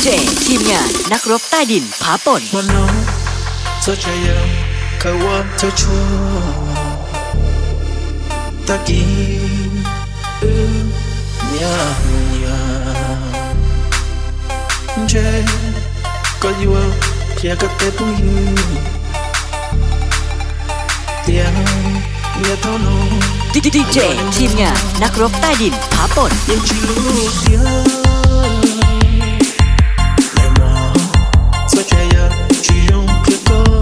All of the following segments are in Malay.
เจทีมงานนักรบใต้ดินผาป่นSochaya kawatacho taki nya nya je kaliwa kia kate puyu tia nya tono DJ ทีมงานนักรบใต้ดินผาป่นยังชิลูเดียวSochaya chiyon kiko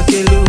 que